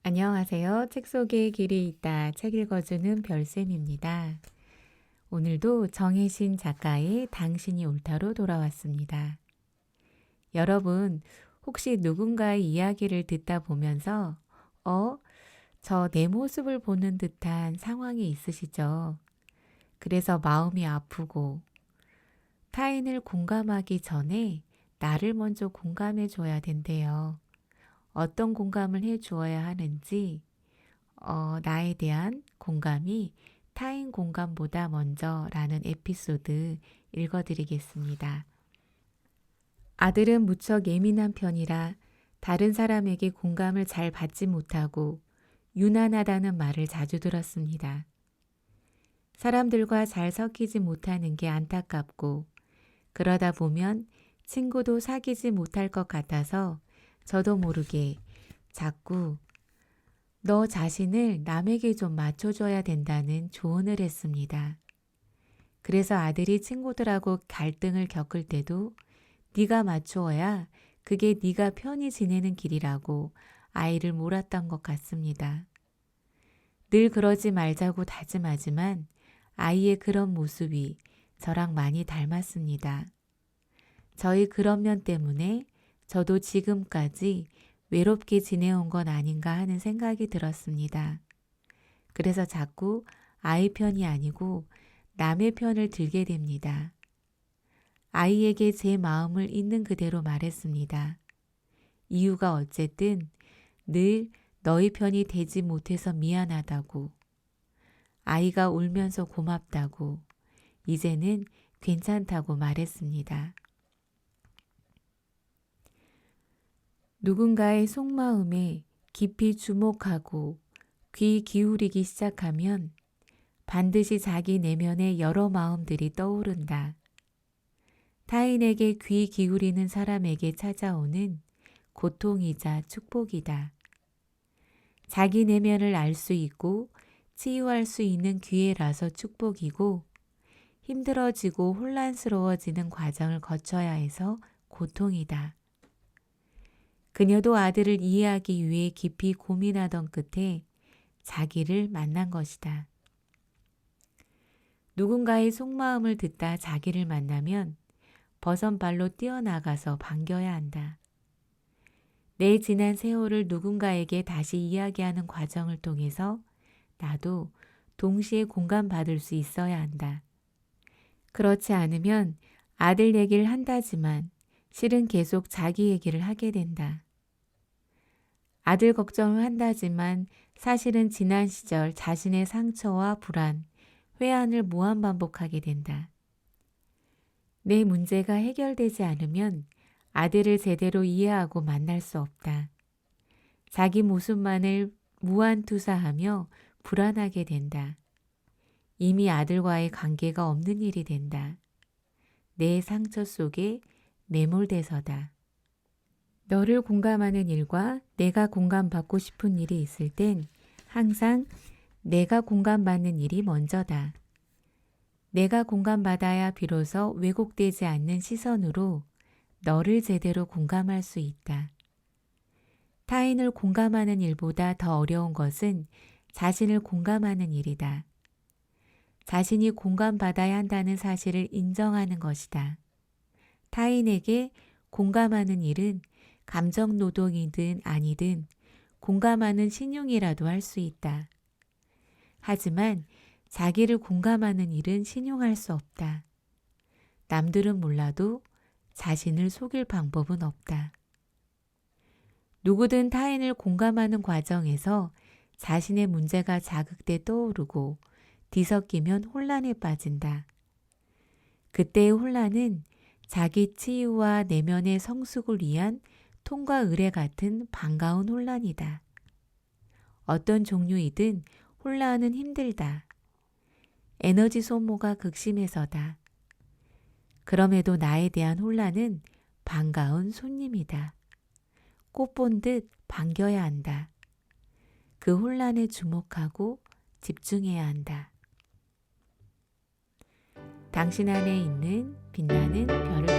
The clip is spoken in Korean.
안녕하세요. 책 속에 길이 있다. 책 읽어주는 별쌤입니다. 오늘도 정혜신 작가의 당신이 옳다로 돌아왔습니다. 여러분, 혹시 누군가의 이야기를 듣다 보면서 저 내 모습을 보는 듯한 상황이 있으시죠? 그래서 마음이 아프고 타인을 공감하기 전에 나를 먼저 공감해 줘야 된대요. 어떤 공감을 해 주어야 하는지 나에 대한 공감이 타인 공감보다 먼저라는 에피소드 읽어드리겠습니다. 아들은 무척 예민한 편이라 다른 사람에게 공감을 잘 받지 못하고 유난하다는 말을 자주 들었습니다. 사람들과 잘 섞이지 못하는 게 안타깝고 그러다 보면 친구도 사귀지 못할 것 같아서 저도 모르게 자꾸 너 자신을 남에게 좀 맞춰줘야 된다는 조언을 했습니다. 그래서 아들이 친구들하고 갈등을 겪을 때도 네가 맞추어야 그게 네가 편히 지내는 길이라고 아이를 몰았던 것 같습니다. 늘 그러지 말자고 다짐하지만 아이의 그런 모습이 저랑 많이 닮았습니다. 저희 그런 면 때문에 저도 지금까지 외롭게 지내온 건 아닌가 하는 생각이 들었습니다. 그래서 자꾸 아이 편이 아니고 남의 편을 들게 됩니다. 아이에게 제 마음을 있는 그대로 말했습니다. 이유가 어쨌든 늘 너희 편이 되지 못해서 미안하다고, 아이가 울면서 고맙다고, 이제는 괜찮다고 말했습니다. 누군가의 속마음에 깊이 주목하고 귀 기울이기 시작하면 반드시 자기 내면의 여러 마음들이 떠오른다. 타인에게 귀 기울이는 사람에게 찾아오는 고통이자 축복이다. 자기 내면을 알 수 있고 치유할 수 있는 기회라서 축복이고 힘들어지고 혼란스러워지는 과정을 거쳐야 해서 고통이다. 그녀도 아들을 이해하기 위해 깊이 고민하던 끝에 자기를 만난 것이다. 누군가의 속마음을 듣다 자기를 만나면 버선발로 뛰어나가서 반겨야 한다. 내 지난 세월을 누군가에게 다시 이야기하는 과정을 통해서 나도 동시에 공감받을 수 있어야 한다. 그렇지 않으면 아들 얘기를 한다지만 실은 계속 자기 얘기를 하게 된다. 아들 걱정을 한다지만 사실은 지난 시절 자신의 상처와 불안, 회한을 무한반복하게 된다. 내 문제가 해결되지 않으면 아들을 제대로 이해하고 만날 수 없다. 자기 모습만을 무한투사하며 불안하게 된다. 이미 아들과의 관계가 없는 일이 된다. 내 상처 속에 매몰돼서다. 너를 공감하는 일과 내가 공감받고 싶은 일이 있을 땐 항상 내가 공감받는 일이 먼저다. 내가 공감받아야 비로소 왜곡되지 않는 시선으로 너를 제대로 공감할 수 있다. 타인을 공감하는 일보다 더 어려운 것은 자신을 공감하는 일이다. 자신이 공감받아야 한다는 사실을 인정하는 것이다. 타인에게 공감하는 일은 감정 노동이든 아니든 공감하는 신용이라도 할 수 있다. 하지만 자기를 공감하는 일은 신용할 수 없다. 남들은 몰라도 자신을 속일 방법은 없다. 누구든 타인을 공감하는 과정에서 자신의 문제가 자극돼 떠오르고 뒤섞이면 혼란에 빠진다. 그때의 혼란은 자기 치유와 내면의 성숙을 위한 통과 의례 같은 반가운 혼란이다. 어떤 종류이든 혼란은 힘들다. 에너지 소모가 극심해서다. 그럼에도 나에 대한 혼란은 반가운 손님이다. 꽃 본 듯 반겨야 한다. 그 혼란에 주목하고 집중해야 한다. 당신 안에 있는 빛나는 별을